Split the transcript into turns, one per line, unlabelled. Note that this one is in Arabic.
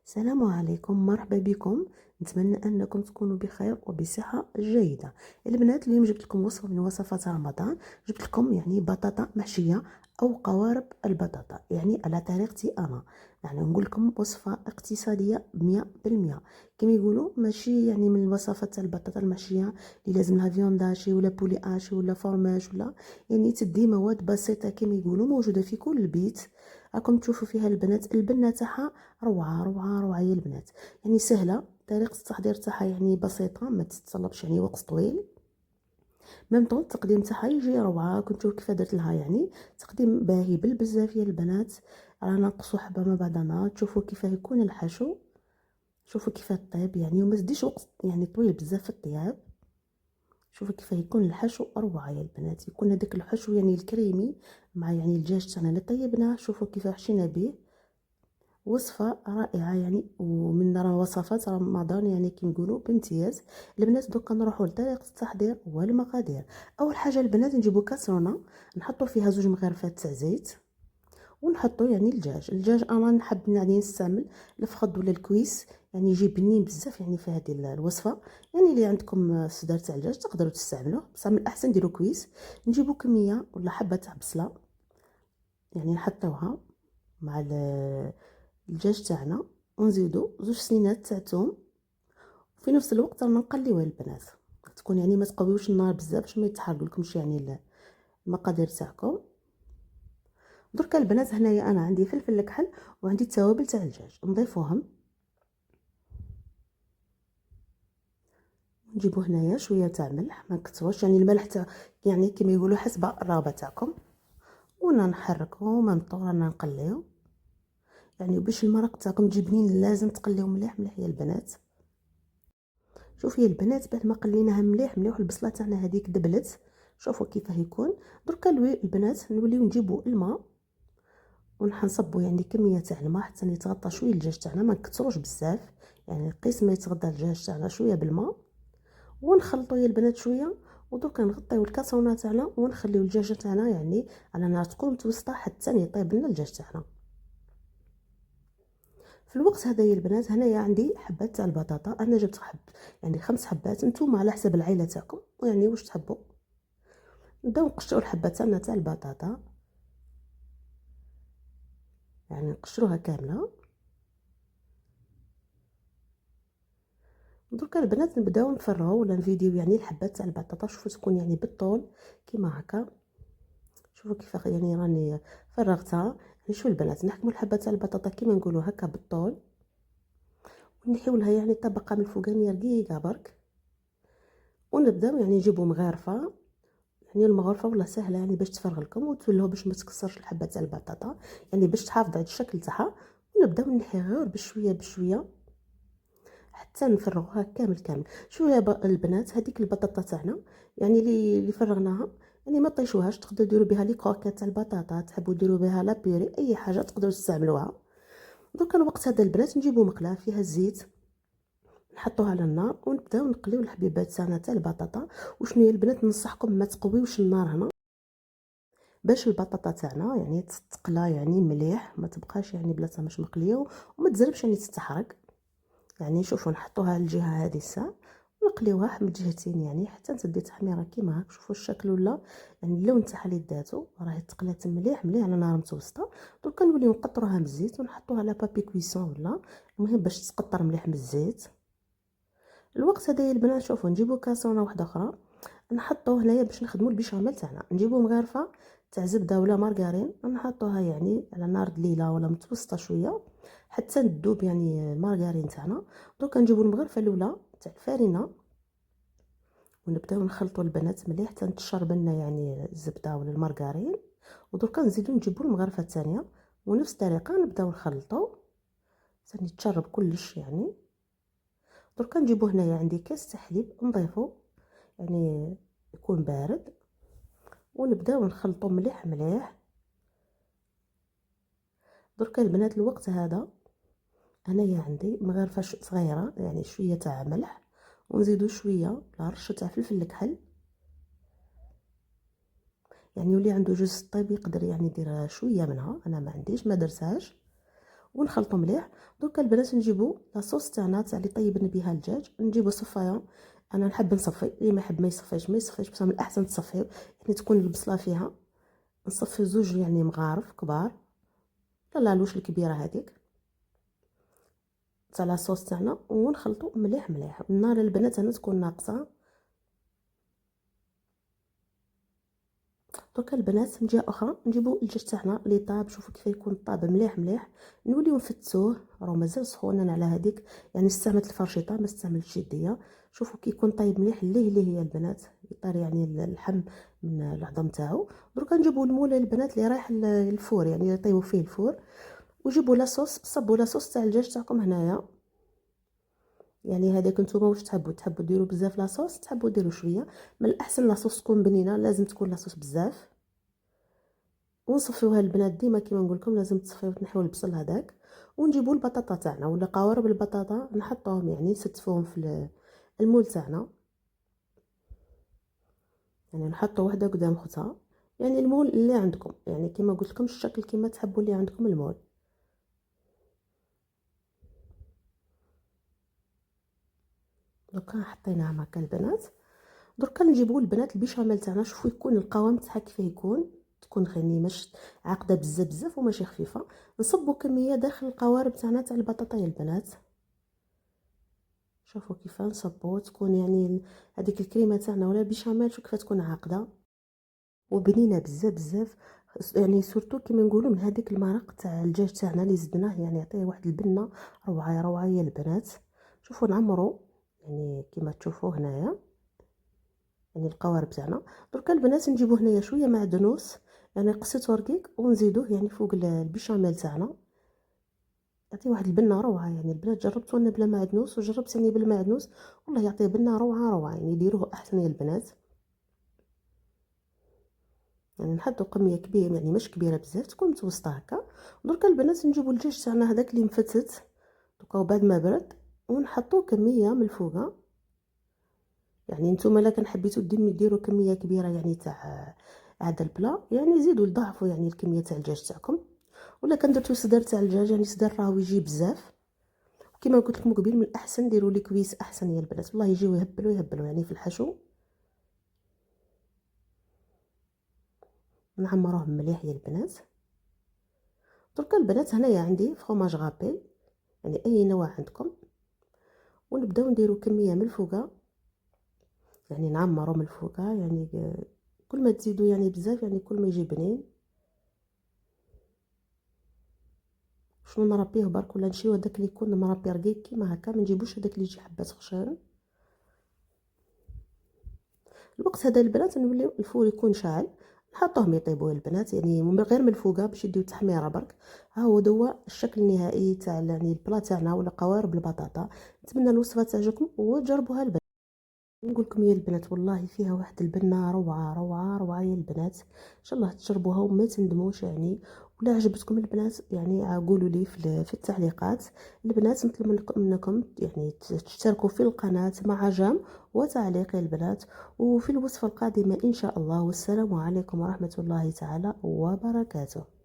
السلام عليكم، مرحبا بكم. نتمنى انكم تكونوا بخير وبصحه جيده. البنات، اليوم جبت لكم وصفه من وصفات رمضان. جبت لكم بطاطا محشيه او قوارب البطاطا، على طريقتي انا. نقول لكم وصفه اقتصاديه 100%. كما يقولوا ماشي من الوصفات تاع البطاطا المحشيه اللي لازم لها فيونداشي ولا بولي اشي ولا فرماج ولا. تدي مواد بسيطه كما يقولوا موجوده في كل بيت. راكم تشوفوا فيها البنات البنه تاعها روعه روعه روعه يا البنات. سهله، طريقه التحضير تاعها بسيطه، ما تتطلبش وقت طويل. ميم طون التقديم تاعها يجي روعه. كنت نشوف كيف درت لها تقديم باهي بالبزاف يا البنات. رانا نقصوا حبه ما بعدنا، تشوفوا كيف يكون الحشو. شوفوا كيف طيب وما تديش وقت طويل بزاف في الطياب. شوفوا كيف يكون الحشو روعه يا البنات. يكون هذاك الحشو الكريمي مع الدجاج تاعنا اللي طيبناه. شوفوا كيف حشينا به. وصفة رائعة ومن وصفات رمضان كي نقولوا بامتياز. البنات دوكا نروحوا لطريقة التحضير والمقادير. أول حاجة البنات نجيبوا كاسرونة، نحطوا فيها 2 مغرفات تاع زيت، ونحطوا الدجاج انا نحب نستعمل الفخذ ولا الكويس، يجي بنين بزاف في هذه الوصفه. اللي عندكم صدر تاع الدجاج تقدروا تستعملوه، بصح من الاحسن ديروا كويس. نجيبوا كميه ولا حبه تاع بصله، نحطوها مع الدجاج تاعنا، ونزيدو 2 سنينات تاع ثوم. وفي نفس الوقت رانا نقليوها البنات، تكون ما تقويوش النار بزاف باش ما يتحرقلكمش المقادير تاعكم. دركا البنات هنايا انا عندي فلفل الكحل وعندي التوابل تاع الدجاج نضيفوهم. نجيبو هنايا شويه تاع ملح، ما نكثروش الملح تاع كما يقولوا حسب الرغبه تاعكم. ونحركو ميم طون رانا نقليو، باش المرق تاعكم تجي بنين لازم تقليو مليح مليح يا البنات. شوفوا يا البنات، بعد ما قليناها مليح مليح والبصله تاعنا هذيك دبلت، شوفوا كيف يكون. دركا البنات نوليو نجيبو الماء ونصبوا كميه تاع الماء حتى يتغطى شويه الدجاج تاعنا، ما نكثروش بزاف. قيس ما يتغطى الدجاج تاعنا شويه بالماء، ونخلطوا يا البنات شويه. ودركا نغطيو الكاسرونه تاعنا ونخليو الدجاج تاعنا على نار تكون متوسطه حتى يطيب لنا الدجاج تاعنا. في الوقت هذا يا البنات هنايا عندي حبات تاع البطاطا، انا جبت 5 حبات، نتوما على حسب العائله تاعكم واش تحبوا. نبداو نقشروا الحبات تاعنا تاع البطاطا، نقشروها كامله. دركا البنات نبداو نفرغوا ولا نفيديو الحبات تاع البطاطا. شوفوا تكون بالطول كيما هكا. شوفوا كيف راني فرغتها. شوفوا البنات نحكموا الحبات تاع البطاطا كيما نقولوا هكا بالطول، ونحيو لها الطبقه من الفوقانيه رقيقه برك. ونبداو نجيبوا مغارفه، المغرفه والله سهله باش تفرغ لكم وتولوها باش ما تكسرش الحبه تاع البطاطا، باش تحافظ على الشكل تاعها. ونبداو نحي غير بشويه بشويه حتى نفرغوها كامل كامل. شو يا البنات، هذيك البطاطا تاعنا اللي فرغناها، ما طيشوهاش، تقدروا ديروا بها لي كروكيت تاع البطاطا، تحبوا ديروا بها لا بيري، اي حاجه تقدروا تستعملوها. دوكا الوقت هذا البنات نجيبوا مقله فيها الزيت، نحطوها على النار ونبداو نقليو الحبيبات تاعنا تاع البطاطا. وشنو يا البنات، ننصحكم ما تقويوش النار هنا باش البطاطا تاعنا تتقلى مليح، ما تبقاش بلاصه مش مقليه وما تزربش تتحرق. شوفوا نحطوها على الجهه هذه الساعه ونقليوها من الجهتين حتى تدي تحميره كيما هاك. شوفوا الشكل ولا اللون تاعها اللي داتو راهي تقلات مليح مليح على نار متوسطه. دوكا نوليو نقطروها من الزيت ونحطوها على بابي كويسون ولا، المهم باش تقطر مليح من الزيت. الوقت هذا يا البنات شوفوا نجيبوا كاسرونه واحده اخرى نحطوه هنايا باش نخدموا البيشاميل تاعنا. نجيبوا مغرفه تاع زبده ولا مارغرين، نحطوها على نار دليله ولا متوسطه شويه حتى تذوب المارغرين تاعنا. دوكا نجيبوا المغرفه الاولى تاع الفارينه ونبداو نخلطوا البنات مليح حتى تشرب لنا الزبده ولا المارغرين. ودركا نزيدو نجيبوا المغرفه الثانيه ونفس الطريقه نبداو نخلطوا حتى تشرب كلش. دركا نجيبو هنايا عندي كاس تاع حليب نضيفو يكون بارد، ونبداو نخلطو مليح مليح. دركا البنات الوقت هذا انايا عندي مغرفه صغيره شويه تاع ملح، ونزيدو شويه رشه تاع فلفل الكحل. واللي عنده جوز الطيب يقدر يدير شويه منها، انا ما عنديش ما درتهاش. ونخلطو مليح. دركا البنات نجيبو لاصوص تاعنا تاع اللي طيبنا بها الدجاج، نجيبو صفايه. انا نحب نصفي، اللي ما يحب ما يصفيش ما يصفيش، بصح من الاحسن تصفيو يعني تكون البصله فيها. نصفي زوج يعني مغارف كبار، لا لوش الكبيره هذيك تاع لاصوص تاعنا، ونخلطو مليح مليح. النار البنات هنا تكون ناقصه. دركا البنات من جهه اخرى نجيبو الدجاج تاعنا اللي طاب، شوفوا كيف يكون طاب مليح مليح، نوليو نفتوه. راه مازال سخون انا على هذيك يعني استعملت الفرشيطه ما استعملتش يديا. شوفوا كي يكون طايب مليح ليه هي البنات يطير يعني اللحم من العظم تاعو. دركا نجيبو المول البنات اللي رايح الفور يعني يطيبوا فيه الفور، وجيبوا لاصوص، صبوا لاصوص تاع الدجاج تاعكم هنايا. يعني هذاك نتوما واش تحبوا ديروا بزاف لاصوص، تحبوا ديروا شويه. من الاحسن لاصوص تكون بنينه، لازم تكون لاصوص بزاف. ونصفيوها البنات ديما كيما نقول لكم لازم تصفيو تنحيو البصل هذاك. ونجيبوا البطاطا تاعنا ولا قوارب البطاطا نحطوهم يعني نستفوهم في المول تاعنا، يعني نحطوا وحده قدام اختها، يعني المول اللي عندكم يعني كيما قلت لكم الشكل كيما تحبوا اللي عندكم المول. دوكا حطيناها هكا البنات. دركا نجيبوا البنات البيشاميل تاعنا، شوفوا يكون القوام تاعها كيف يكون، تكون غني مش عاقده بزاف بزاف وماشي خفيفه. نصبوا كميه داخل القوارب تاعنا تاع البطاطا يا البنات. شوفوا كيف نصبوا تكون يعني هذيك الكريمه تاعنا ولا البيشاميل شوفوا كيف تكون عاقده وبنينه بزاف بزاف. يعني سورتو كيما نقولوا من هذيك المرق تاع الدجاج تاعنا اللي زدناه يعني يعطيه واحد البنه روعه روعه يا البنات. شوفوا نعمروا يعني كيما تشوفوا هنايا يعني القوارب تاعنا. دركا البنات نجيبو هنايا شويه معدنوس يعني قصيت رقيق ونزيدوه يعني فوق البيشاميل تاعنا، يعطي واحد البنه روعه. يعني البنات جربتو انا بلا معدنوس وجربت يعني بالمعدنوس، والله يعطي بنه روعه روعه. يعني ديروه احسن يا البنات. يعني نحطو كميه كبيره يعني مش كبيره بزاف، تكون متوسطه هكا. دركا البنات نجيبو الدجاج تاعنا هذاك اللي مفتت دوكا وبعد ما برد ونحطو كميه من الفوقه. يعني نتوما الا كان حبيتو ديروا كميه كبيره يعني تاع هذا البلا يعني زيدوا ضاعفوا يعني الكميه تاع الدجاج تاعكم. ولا كان درتو صدر تاع الدجاج يعني صدر راهو يجي بزاف. كما قلت لكم قبيل من الاحسن ديروا لي كويس احسن يا البنات، والله يجيو يهبلوا يعني في الحشو. نعمروهم مليح يا البنات. دركا البنات هنايا عندي فروماج غابي يعني اي نوع عندكم، ونبداو نديرو كميه من الفوقه يعني نعمرو من الفوقه يعني كل ما تزيدوا يعني بزاف يعني كل ما يجي بنين. شنو نربيه برك ولا نشريو هذاك اللي يكون مربي رقيق كيما هكا، ما نجيبوش هذاك اللي يجي حبات خشن. الوقت هذا البنات نوليو الفور يكون شاعل، نحطوهم يطيبوا البنات يعني من غير من الفوقه باش يديو تحميره برك. ها هو دوا الشكل النهائي تاع يعني البلا تاعنا ولا قوارب البطاطا. نتمنى الوصفه تعجبكم وتجربوها البنات. نقول لكم يا البنات والله فيها واحد البنه روعه روعه روعه يا البنات، ان شاء الله تجربوها وما تندموش يعني. ولا عجبتكم البنات يعني قولوا لي في التعليقات. البنات نطلب منكم يعني تشتركوا في القناه مع جام وتعليق يا البنات، وفي الوصفه القادمه ان شاء الله. والسلام عليكم ورحمه الله تعالى وبركاته.